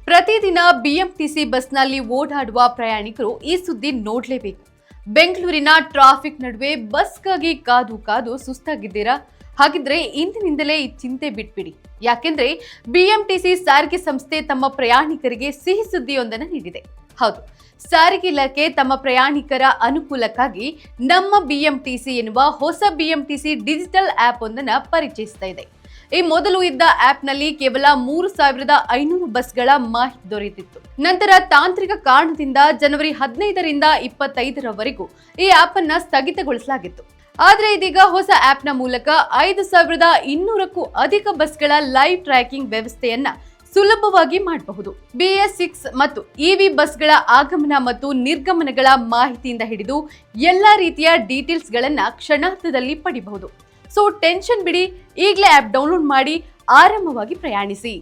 ಪ್ರತಿದಿನ ಬಿಎಂಟಿಸಿ ಬಸ್ನಲ್ಲಿ ಓಡಾಡುವ ಪ್ರಯಾಣಿಕರು ಈ ಸುದ್ದಿ ನೋಡಲೇಬೇಕು. ಬೆಂಗಳೂರಿನ ಟ್ರಾಫಿಕ್ ನಡುವೆ ಬಸ್ಗಾಗಿ ಕಾದು ಕಾದು ಸುಸ್ತಾಗಿದ್ದೀರಾ? ಹಾಗಿದ್ರೆ ಇಂದಿನಿಂದಲೇ ಈ ಚಿಂತೆ ಬಿಟ್ಬಿಡಿ. ಯಾಕೆಂದ್ರೆ ಬಿಎಂಟಿಸಿ ಸಾರಿಗೆ ಸಂಸ್ಥೆ ತಮ್ಮ ಪ್ರಯಾಣಿಕರಿಗೆ ಸಿಹಿ ಸುದ್ದಿಯೊಂದನ್ನು ನೀಡಿದೆ. ಹೌದು, ಸಾರಿಗೆ ಇಲಾಖೆ ತಮ್ಮ ಪ್ರಯಾಣಿಕರ ಅನುಕೂಲಕ್ಕಾಗಿ ನಮ್ಮ ಬಿಎಂಟಿಸಿ ಎನ್ನುವ ಹೊಸ ಬಿಎಂಟಿಸಿ ಡಿಜಿಟಲ್ ಆಪ್ ಒಂದನ್ನು ಪರಿಚಯಿಸ್ತಾ ಇದೆ. ಈ ಮೊದಲು ಇದ್ದ ಆಪ್ನಲ್ಲಿ ಕೇವಲ 3,500 ಬಸ್ಗಳ ಮಾಹಿತಿ ದೊರೆಯುತ್ತಿತ್ತು. ನಂತರ ತಾಂತ್ರಿಕ ಕಾರಣದಿಂದ ಜನವರಿ 15ರಿಂದ 25ರವರೆಗೂ ಈ ಆಪ್ ಅನ್ನ ಸ್ಥಗಿತಗೊಳಿಸಲಾಗಿತ್ತು. ಆದರೆ ಇದೀಗ ಹೊಸ ಆಪ್ನ ಮೂಲಕ 5,200ಕ್ಕೂ ಅಧಿಕ ಬಸ್ಗಳ ಲೈವ್ ಟ್ರ್ಯಾಕಿಂಗ್ ವ್ಯವಸ್ಥೆಯನ್ನ ಸುಲಭವಾಗಿ ಮಾಡಬಹುದು. BS6 ಮತ್ತು EV ಬಸ್ಗಳ ಆಗಮನ ಮತ್ತು ನಿರ್ಗಮನಗಳ ಮಾಹಿತಿಯಿಂದ ಹಿಡಿದು ಎಲ್ಲಾ ರೀತಿಯ ಡೀಟೇಲ್ಸ್ ಗಳನ್ನ ಕ್ಷಣಾರ್ಧದಲ್ಲಿ ಪಡೆಯಬಹುದು. ಸೊ ಟೆನ್ಷನ್ ಬಿಡಿ, ಈಗಲೇ ಆಪ್ ಡೌನ್ಲೋಡ್ ಮಾಡಿ ಆರಾಮವಾಗಿ ಪ್ರಯಾಣಿಸಿ.